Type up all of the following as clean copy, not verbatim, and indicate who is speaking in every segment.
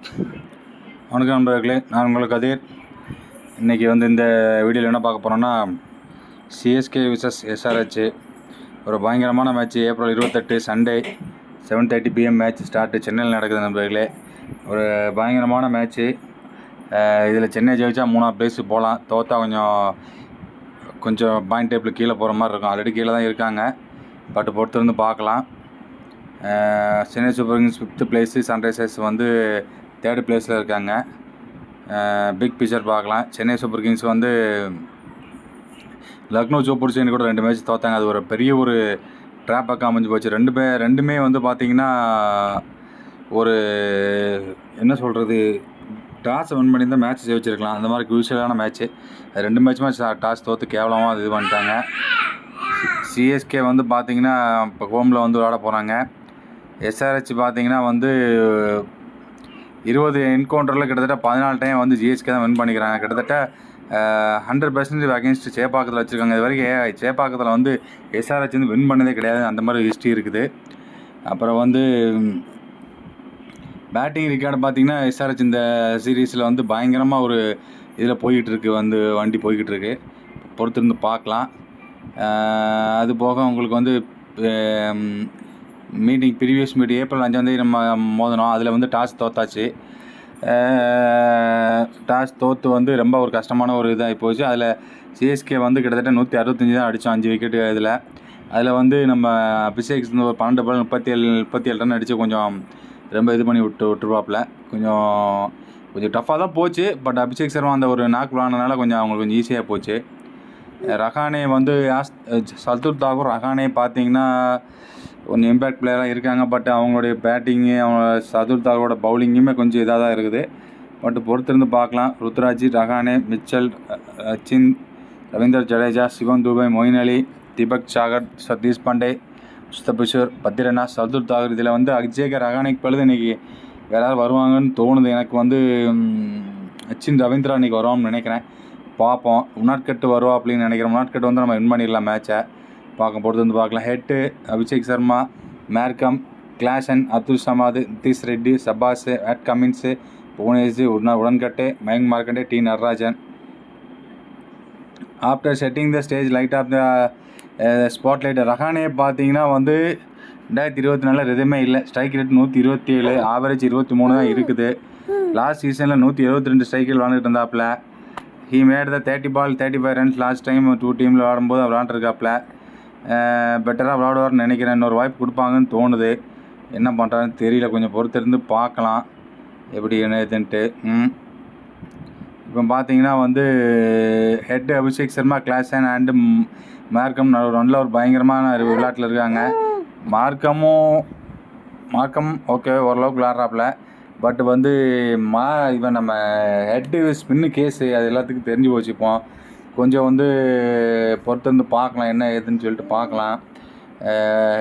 Speaker 1: வணக்கம் நண்பர்களே, நான் உங்களுக்கு கதிர். இன்றைக்கி இந்த வீடியோவில் என்ன பார்க்க போகிறோன்னா, சிஎஸ்கே விசஸ் எஸ்ஆர்ஹெச் ஒரு பயங்கரமான match. April 28 Sunday 7:30 PM match start சென்னையில் நடக்குது நண்பர்களே. ஒரு பயங்கரமான மேட்ச்சு. இதில் சென்னை ஜெயிச்சா 3ஆவது பிளேஸுக்கு போகலாம். தோற்றா கொஞ்சம் பாயிண்ட் டேபிள் கீழே போகிற மாதிரி இருக்கும். ஆல்ரெடி கீழே தான் இருக்காங்க, பட் பொறுத்திருந்து பார்க்கலாம். Chennai super kings 5th place, Sunrisers 3rd பிளேஸில் இருக்காங்க. பிக் பிக்சர் பார்க்கலாம். Chennai super kings Lucknow super giants கூட 2 மேட்ச் தோற்றாங்க. அது ஒரு பெரிய ஒரு ட்ராப்பாக அமைஞ்சு போச்சு. ரெண்டுமே பார்த்திங்கன்னா ஒரு என்ன சொல்கிறது, டாஸ் வின் பண்ணி தான் மேட்ச் ஜெயிச்சிருக்கலாம். அந்த மாதிரி குரூஷியலான மேட்ச்சு. 2 மேட்ச்சுமே டாஸ் தோற்று கேவலமாக இது பண்ணிட்டாங்க. சிஎஸ்கே பார்த்திங்கன்னா இப்போ ஹோமில் விளையாட போகிறாங்க. எஸ்ஆர்ஹெச் பார்த்திங்கன்னா 20 என்கவுண்டரில் கிட்டத்தட்ட 14 டைம் ஜிஎஸ்கே தான் வின் பண்ணிக்கிறாங்க. கிட்டத்தட்ட 100% அகேன்ஸ்ட் சேப்பாக்கத்தில் வச்சுருக்காங்க. இது வரைக்கும் சேப்பாக்கத்தில் எஸ்ஆர்ஹெச் வின் பண்ணதே கிடையாது. அந்த மாதிரி ஹிஸ்ட்ரி இருக்குது. அப்புறம் பேட்டிங் ரெக்கார்டு பார்த்திங்கன்னா எஸ்ஆர்ஹெச் இந்த சீரீஸில் பயங்கரமாக ஒரு இதில் போய்கிட்டுருக்கு. வண்டி போய்கிட்டுருக்கு. பொறுத்திருந்து பார்க்கலாம். அது போக உங்களுக்கு ப்ரீவியஸ் மீட்டிங் ஏப்ரல் 5 நம்ம மோதினோம். அதில் டாஸ் தோத்தாச்சு. டாஸ் தோற்று ரொம்ப ஒரு கஷ்டமான ஒரு இதாகி போச்சு. அதில் சிஎஸ்கே கிட்டத்தட்ட 165 தான் அடித்தோம், 5 விக்கெட்டு. அதில் நம்ம அபிஷேக் ஒரு 12 பால் 37 ரன் அடித்து கொஞ்சம் ரொம்ப இது பண்ணி விட்டுருவாப்பில். கொஞ்சம் டஃப்பாக தான் போச்சு. பட் அபிஷேக் சர்மா அந்த ஒரு நாக் விளாண்டனால அவங்களுக்கு கொஞ்சம் ஈஸியாக போச்சு. ரஹானே சர்துல் தாக்கூர் ரஹானே பார்த்திங்கன்னா கொஞ்சம் இம்பேக்ட் பிளேயராக இருக்காங்க. பட் அவங்களுடைய பேட்டிங்கு, சர்துல் தாக்கூரோட பவுலிங்குமே கொஞ்சம் இதாக தான் இருக்குது. பட் பொறுத்திருந்து பார்க்கலாம். ருத்ராஜ், ரஹானே, மிச்சல், அச்சின், ரவீந்தர் ஜடேஜா, சிவம் துபே, மொயின் அலி, தீபக் சாகர், சதீஷ் பாண்டே, முஸ்தபிஷூர், பத்திரனா, சர்துல் தாக்கூர். இதில் அக்ஷேகர் ரஹானேக்கு பழுது இன்றைக்கி யாராவது வருவாங்கன்னு தோணுது எனக்கு. அச்சின் ரவீந்திரா இன்றைக்கி வருவான்னு நினைக்கிறேன். பார்ப்போம். உனாட்கட்டு வருவா அப்படின்னு நினைக்கிறேன். உனாட்கட்டு நம்ம வின் பண்ணிடலாம் மேட்சை. பொறுத்து பார்க்கலாம். Head Abhishek Sharma, Markram, Klaasen, Abdul Samad, Nitish Reddy, Shahbaz, Pat Cummins, Bhuvanesh, Unadkat, Mayank Markande, T Natarajan. After setting the stage light of the spotlight, Rahane பார்த்திங்கன்னா 2024 எதுவுமே இல்லை. ஸ்ட்ரைக் ரேட் 127, ஆவரேஜ் 23 தான் இருக்குது. லாஸ்ட் சீசனில் 172 ஸ்ட்ரைக்கில் விளாண்டுட்டு இருந்தாப்புல. He made the 30 ball 35 runs last time 2 டீமில் விளாடும்போது விளாண்டுருக்காப்புல. பெட்டராக விளாடுவார்னு நினைக்கிறேன். இன்னொரு வாய்ப்பு கொடுப்பாங்கன்னு தோணுது. என்ன பண்ணுறான்னு தெரியல. கொஞ்சம் பொறுத்திருந்து பார்க்கலாம் எப்படி என்ன இதுன்ட்டு. இப்போ பார்த்தீங்கன்னா head Abhishek Sharma, Klaasen and மார்க்கம் நல்ல ஒரு பயங்கரமான விளையாட்டில் இருக்காங்க. மார்க்கம் ஓகே, ஓரளவுக்கு விளாட்றாப்புல. பட் இவன் நம்ம ஹெட்டு ஸ்பின்னு கேஸு அது எல்லாத்துக்கும் தெரிஞ்சு போச்சுப்போம். கொஞ்சம் பொறுத்திருந்து பார்க்கலாம் என்ன ஏதுன்னு சொல்லிட்டு பார்க்கலாம்.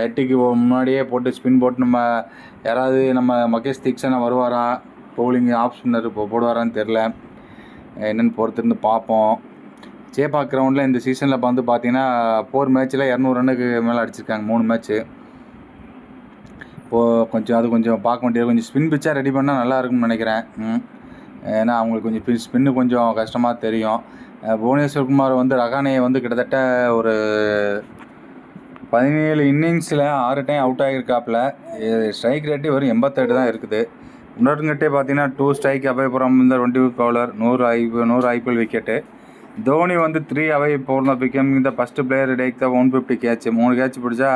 Speaker 1: ஹெட்டுக்கு முன்னாடியே போட்டு ஸ்பின் போட்டு நம்ம யாராவது நம்ம மகேஷ் தீக்ஷனா வருவாரா, பவுலிங் ஆப்ஷனர் போடுவாரான்னு தெரில. என்னென்னு பொறுத்திருந்து பார்ப்போம். சேப்பாக் கிரவுண்டில் இந்த சீசனில் பார்த்தீங்கன்னா 4 மேட்ச்சில் 200 ரன்னுக்கு மேலே அடிச்சிருக்காங்க. 3 மேட்ச்சு. இப்போது கொஞ்சம் பார்க்க வேண்டியது. கொஞ்சம் ஸ்பின் பிச்சாக ரெடி பண்ணால் நல்லா இருக்கும்னு நினைக்கிறேன். ஏன்னா அவங்களுக்கு கொஞ்சம் ஸ்பின்னு கொஞ்சம் கஷ்டமாக தெரியும். புவனேஸ்வர் குமார் ரஹானே கிட்டத்தட்ட ஒரு 17 இன்னிங்ஸில் 6 டைம் அவுட் ஆகியிருக்காப்புல. ஸ்ட்ரைக் ரேட்டே வெறும் 88 தான் இருக்குது. உடன்கட்டே பார்த்தீங்கன்னா 2 strike away from 20 bowler, 100 IPL wicket. Dhoni 3 away போர்ன பிகம் இந்த ஃபஸ்ட்டு பிளேயர் டேக் தான் 150 கேட்ச். 3 கேட்ச் பிடிச்சா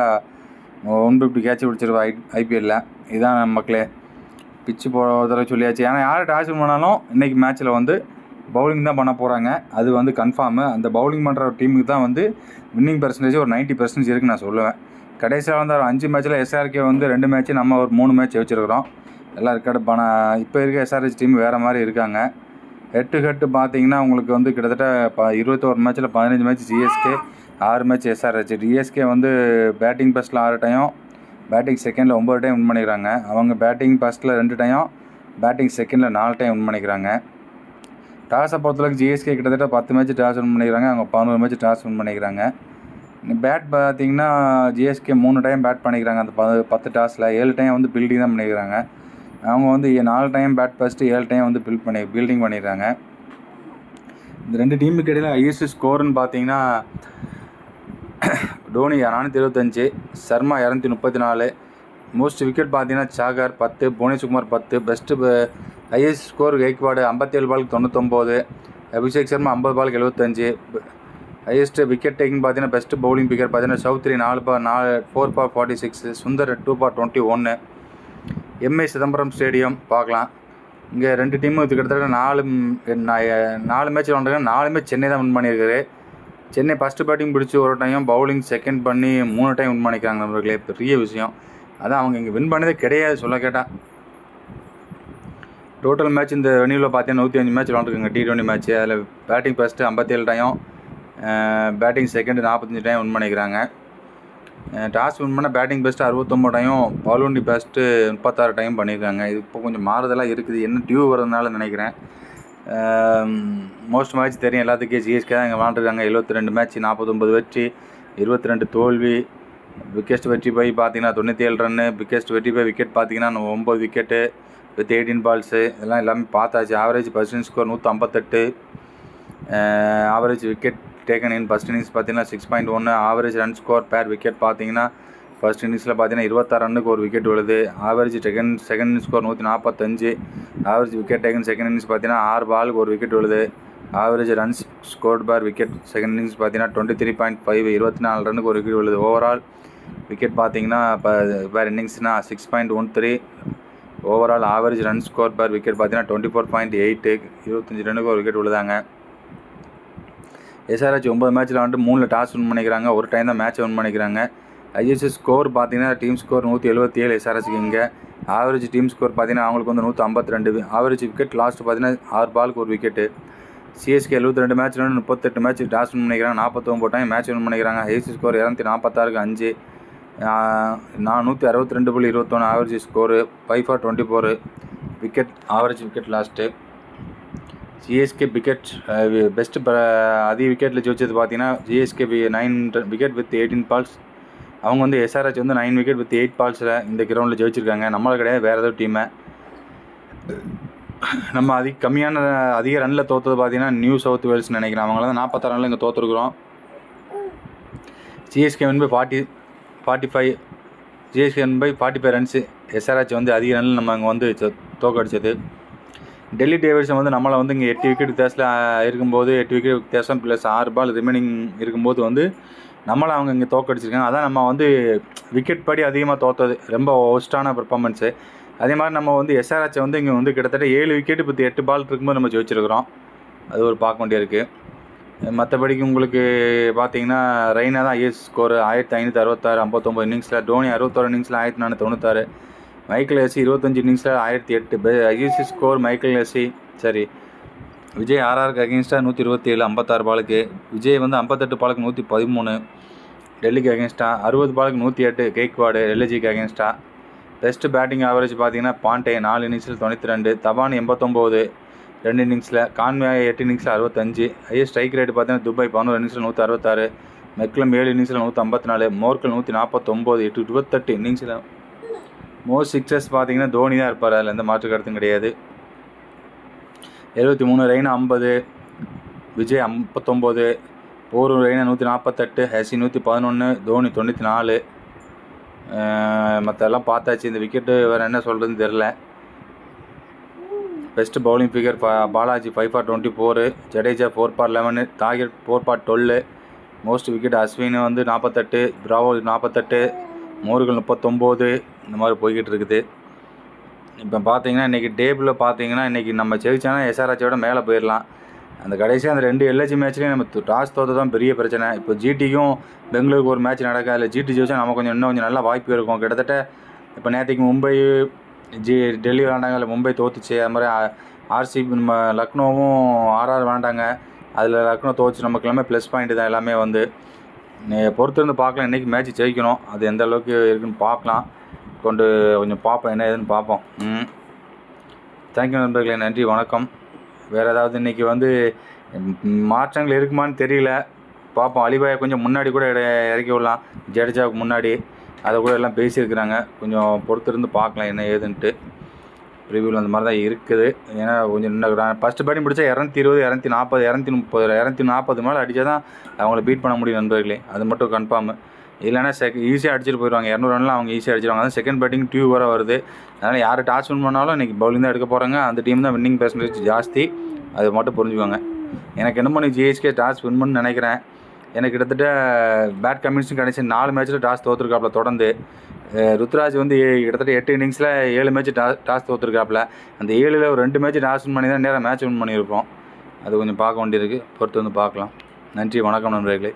Speaker 1: 150 கேட்ச் பிடிச்சிருவா IPL. இதுதான் மக்களே. பிச்சு போகிறத சொல்லியாச்சு. ஏன்னா யார் டாஸ் பண்ணாலும் இன்றைக்கி மேட்ச்சில் பவுலிங் தான் பண்ண போகிறாங்க. அது கன்ஃபார்மு. அந்த பவுலிங் பண்ணுற டீமுக்கு தான் வின்னிங் பெர்சன்டேஜ் ஒரு 90% இருக்குன்னு நான் சொல்லுவேன். கடைசியாக ஒரு 5 மேட்ச்சில் SRK 2 மேட்ச்சு, நம்ம ஒரு 3 மேட்ச் வச்சுருக்கிறோம். எல்லாம் ரெக்கார்டு இப்போ இருக்க SRH டீம் வேறு மாதிரி இருக்காங்க. ஹெட்டு பார்த்தீங்கன்னா உங்களுக்கு கிட்டத்தட்ட 21 மேட்ச்சில் 15 match CSK, 6 match SRH. TSK batting ஃபஸ்ட்டில் 6 டைம், பேட்டிங் செகண்டில் 9 டைம் வின் பண்ணிக்கிறாங்க. அவங்க பேட்டிங் ஃபஸ்ட்டில் 2 டைம், பேட்டிங் செகண்டில் 4 டைம் வின் பண்ணிக்கிறாங்க. டாஸை பொறுத்தளவுக்கு ஜிஎஸ்கே கிட்டத்தட்ட 10 மேட்ச் டாஸ் வின் பண்ணிக்கிறாங்க. அவங்க 11 மேட்ச் டாஸ் வின் பண்ணிக்கிறாங்க. பேட் பார்த்திங்கன்னா ஜிஎஸ்கே 3 டைம் பேட் பண்ணிக்கிறாங்க. அந்த 10 டாஸில் 7 டைம் பில்டிங் தான் பண்ணிக்கிறாங்க. அவங்க வந்து 4 டைம் பேட் ஃபஸ்ட்டு 7 டைம் வந்து ஃபீல்டிங் பண்ணிடுறாங்க. இந்த 2 டீமுக்கு இடையில் ஹையஸ்ட் ஸ்கோர்னு பார்த்தீங்கன்னா டோனி 425, சர்மா 234. மோஸ்ட் விக்கெட் பார்த்தீங்கன்னா Sagar 10, Bhuvneshkumar 10. Best highest score Gaikwad 57 பாலுக்கு 99, அபிஷேக் சர்மா 50 பாலுக்கு 75. ஹையஸ்ட் விக்கெட் டேக்கிங் பார்த்தீங்கன்னா பெஸ்ட்டு பவுலிங் பிக்கர் பார்த்தீங்கன்னா Chowdhury 4 for 46, Sundar 2 for 21. MA Chidambaram stadium பார்க்கலாம். இங்கே 2 டீமும் இது கிட்டத்தட்ட 4 மேட்ச் விளாண்டுருக்காங்க. 4மே சென்னை தான் வின் பண்ணியிருக்காரு. சென்னை ஃபஸ்ட்டு பேட்டிங் பிடிச்சி ஒரு டைம், பவுலிங் செகண்ட் பண்ணி 3 டைம் வின் பண்ணிக்கிறாங்க நம்மளுக்கு. பெரிய விஷயம் அதான். அவங்க இங்கே வின் பண்ணதே கிடையாது சொல்ல கேட்டால். டோட்டல் மேட்ச் இந்த வெனியூவில் பார்த்தீங்கன்னா 105 மேட்ச் விளாண்டுருக்காங்க T20 மேட்ச். அதில் batting first 57 time, batting second 45 time win பண்ணிக்கிறாங்க. டாஸ் வின் பண்ணால் batting best 69 time, bowling best 36 time பண்ணியிருக்காங்க. இது இப்போ கொஞ்சம் மாறுதலாக இருக்குது, என்ன டியூ வரதுனால நினைக்கிறேன். மோஸ்ட் மேட்ச் தெரியும் எல்லாத்துக்கும், சிஎஸ்கே தான் இங்கே விளாண்டுருக்காங்க. 72 மேட்ச், 49 வெற்றி, 22 தோல்வி. பிக்கெஸ்ட் வெற்றி போய் பார்த்தீங்கன்னா 97 ரன்னு. பிக்கெஸ்ட் வெற்றி போய் விக்கெட் பார்த்தீங்கன்னா 9 விக்கெட்டு வித் 18 பால்ஸு. இதெல்லாம் எல்லாமே பார்த்தாச்சு. Average first innings score 158. Average wicket taken in first innings பார்த்தீங்கன்னா 6.1. ஆவரேஜ் ரன் ஸ்கோர் பேர் விக்கெட் பார்த்தீங்கன்னா ஃபர்ஸ்ட் இன்னிங்ஸில் பார்த்தீங்கன்னா 26 ரன்னுக்கு ஒரு விக்கெட் விழுது. Average second innings score 145. Average wicket taken second innings பார்த்தீங்கன்னா 6 பாலுக்கு ஒரு விக்கெட் விழுது. ஆவரேஜ் ரன்ஸ் ஸ்கோர்ட் பார் விக்கெட் செகண்ட் இன்னிங்ஸ் பார்த்தீங்கன்னா 23.5, 24 ரன்னுக்கு ஒரு விக்கெட் விழுது. ஓவரால் விக்கெட் பார்த்தீங்கன்னா பேர் இன்னிங்ஸ்னால் 6.13. ஓவரால் ஆவரேஜ் ரன் ஸ்கோர் பார் விக்கெட் பார்த்தீங்கன்னா 24.8, 25 ரன்னுக்கு ஒரு விக்கெட் விழுதாங்க. எஸ்ஆர்ஹெச் 9 மேட்ச்சில் வந்துட்டு 3 டாஸ் வின் பண்ணிக்கிறாங்க, ஒரு டைம் தான் மேட்ச் வின் பண்ணிக்கிறாங்க. ஐஎஸ்எஸ் ஸ்கோர் பார்த்தீங்கன்னா டீம் ஸ்கோர் 177 எஸ்ஆர்ஹெச்சுக்கு. இங்கே ஆவரேஜ் டீம் ஸ்கோர் பார்த்தீங்கன்னா அவங்களுக்கு வந்து 152. ஆவரேஜ் விக்கெட் லாஸ்ட் பார்த்தீங்கன்னா 6 பாலுக்கு ஒரு விக்கெட்டு. சிஎஸ்கே 72 மேட்ச்சில் 38 மேட்ச் டாஸ் வின் பண்ணிக்கிறாங்க, 49 டைம் மேட்ச் வின் பண்ணிக்கிறாங்க. ஐஎஸ்எஸ் ஸ்கோர் 246க்கு 5, 462.21 average score, 5 for 24 wicket. Average wicket last. CSK wicket best அதிக விக்கெட்டில் ஜெயிச்சது பார்த்தீங்கன்னா சிஎஸ்கே 9 விக்கெட் வித் 18 பால்ஸ். அவங்க வந்து எஸ்ஆர்ஹெச் வந்து 9 விக்கெட் வித் 8 பால்ஸில் இந்த கிரவுண்டில் ஜெயிச்சிருக்காங்க. நம்மளுக்கு கிடையாது, வேறு ஏதோ டீமை. நம்ம அதிக ரனில் தோற்றது பார்த்தீங்கன்னா நியூ சவுத் வேல்ஸ்னு நினைக்கிறேன். அவங்கள தான் 46 ரனில் இங்கே தோற்றுருக்குறோம். சிஎஸ்கே வந்து 45, சிஎஸ்கே வந்து 45 ரன்ஸு. எஸ்ஆர்ஹெச் வந்து அதிக ரனில் நம்ம அங்கே வந்து தோக்கடிச்சது. டெல்லி டேவிட்ஸன் வந்து நம்மளை வந்து இங்கே 8 விக்கெட் வித்தியாசத்தில் இருக்கும்போது, 8 விக்கெட் வித்தியாசம் ப்ளஸ் 6 பால் ரிமைனிங் இருக்கும்போது வந்து நம்மளை அவங்க இங்கே தோக்கடிச்சிருக்காங்க. அதான் நம்ம வந்து விக்கெட் படி அதிகமாக தோற்றது, ரொம்ப ஒஸ்ட்டான பெர்ஃபார்மன்ஸு. அதே மாதிரி நம்ம வந்து எஸ்ஆர்ஹெச்சை வந்து இங்கே வந்து கிட்டத்தட்ட 7 விக்கெட்டு பற்றி 8 பால் இருக்கும்போது நம்ம ஜெயிச்சிருக்கிறோம். அது ஒரு பார்க்க வேண்டியிருக்கு. மற்றபடிக்கு உங்களுக்கு பார்த்தீங்கன்னா ரெய்னா தான் ஐஎஸ் ஸ்கோர் 1566, 59 இன்னிங்ஸில். டோனி 61 இன்னிங்ஸில் 1496. மைக்கேல் எஸ்ஸி 25 இன்னிங்ஸில் 1008. Highest score Michael Hussey Vijay ஆர்ஆருக்கு அகேன்ஸ்டாக 127, 56 பாலுக்கு. விஜய் வந்து 58 பாலுக்கு 113 டெல்லிக்கு அகேன்ஸ்டாக. 60 பாலுக்கு 108 கெய்க்வாடு எல்ஜிக்கு அகேன்ஸ்டாக. பெஸ்ட்டு பேட்டிங் ஆவரேஜ் பார்த்தீங்கன்னா பாண்டே 4 இன்னிங்ஸில் 92, தவான் 89 2 இன்னிங்ஸில், கான்வே 8 இன்னிங்ஸில் 65. ஹையஸ்ட் ஸ்ட்ரைக் ரேட் பார்த்தீங்கன்னா துபாய் 11 இன்னிங்ஸில் 166, மெக்லம் 7 இன்னிங்ஸில் 154, மோர்க்கல் 149, 28 இன்னிங்ஸில். மோஸ்ட் சிக்ஸஸ் பார்த்தீங்கன்னா தோனி தான் இருப்பார், அதில் எந்த மாற்று கருத்தும் கிடையாது. 73, ரெய்னா 50, விஜய் 59, போரூர் ரெய்னா 148, ஹெசி 111, தோனி 94. மற்றெல்லாம் பார்த்தாச்சு. இந்த விக்கெட்டு வேறு என்ன சொல்கிறதுன்னு தெரில. Best bowling figure Balaji 5 for 24, Jadeja 4 for 11, Tahir 4 for 12. Most wicket Ashwin வந்து 48, பிராவோ 48, மோர்கள் 39. இந்த மாதிரி போய்கிட்டு இருக்குது. இப்போ பார்த்தீங்கன்னா இன்றைக்கி டேபிளில் பார்த்தீங்கன்னா இன்றைக்கி நம்ம ஜெயிச்சோன்னா எஸ்ஆர்ஹெச்சோட மேலே போயிடலாம். அந்த கடைசியாக அந்த 2 எல்ஹெச்சி மேட்ச்லேயும் நம்ம டாஸ் தோற்று தான் பெரிய பிரச்சனை. இப்போ ஜிடிக்கும் பெங்களூருக்கு ஒரு மேட்ச் நடக்க, அதில் ஜிடி ஜெயிச்சா நம்ம இன்னும் கொஞ்சம் நல்லா வாய்ப்பு இருக்கும். கிட்டத்தட்ட இப்போ நேற்றுக்கு மும்பை டெல்லி விளாண்டாங்க, அதில் மும்பை தோற்றுச்சு. அது மாதிரி ஆர்சிபி நம்ம லக்னோவும் ஆர்ஆர் விளாண்டாங்க, அதில் லக்னோ தோற்று. நமக்கு எல்லாமே ப்ளஸ் பாயிண்ட்டு தான் எல்லாமே. வந்து பொறுத்திருந்து பார்க்கலாம். இன்றைக்கி மேட்ச் ஜெயிக்கணும், அது எந்த அளவுக்கு இருக்குதுன்னு பார்க்கலாம். கொஞ்சம் பார்ப்போம், என்ன ஏதுன்னு பார்ப்போம். தேங்க்யூ நண்பர்களே, நன்றி, வணக்கம். வேறு ஏதாவது இன்றைக்கி வந்து மாற்றங்கள் இருக்குமான்னு தெரியல, பார்ப்போம். அலிபாயை கொஞ்சம் முன்னாடி கூட இறக்கி விடலாம், ஜடேஜாவுக்கு முன்னாடி. அதை கூட எல்லாம் பேசியிருக்கிறாங்க. கொஞ்சம் பொறுத்திருந்து பார்க்கலாம் என்ன ஏதுன்ட்டு. ப்ரிவியூவில் அந்த மாதிரி தான் இருக்குது. ஏன்னா கொஞ்சம் இன்னும் ஃபஸ்ட்டு பேட்டிங் பிடிச்சா 220, 240, 230, 240 மேலே அடித்தா தான் அவங்கள பீட் பண்ண முடியும் நண்பர்களே. அது மட்டும் கன்ஃபார்மு. இல்லைன்னா ஈஸியாக அடிச்சுட்டு போயிடுவாங்க. 200 ரன்லாம் அவங்க ஈஸியாக அடிச்சிடுவாங்க. அதான் செகண்ட் பேட்டிங் டியூ வர வருது. அதனால் யார் டாஸ் வின் பண்ணாலும் இன்றைக்கி பவுலிங் தான் எடுக்க போகிறாங்க. அந்த டீம் தான் வின்னிங் பெர்சன்டேஜ் ஜாஸ்தி. அது மட்டும் புரிஞ்சுக்கோங்க. எனக்கு என்னமோ நீ ஜிஎஸ்கே டாஸ் வின் பண்ணு நினைக்கிறேன். எனக்கு கிட்டத்தட்ட பேட் கமின்ஸும் கடைசி 4 மேட்ச்சில் டாஸ் தோற்றுருக்காப்புல தொடர்ந்து. ருத்ராஜ் வந்து கிட்டத்தட்ட 8 இன்னிங்ஸில் 7 மேட்ச் டாஸ் தோற்றுருக்காப்புல. அந்த 7ல் ஒரு 2 மேட்ச் டாஸ் வின் பண்ணி தான் நேராக மேட்ச் வின் பண்ணியிருப்போம். அது கொஞ்சம் பார்க்க வேண்டியிருக்கு. பொறுத்து வந்து பார்க்கலாம். நன்றி, வணக்கம் நண்பர்களே.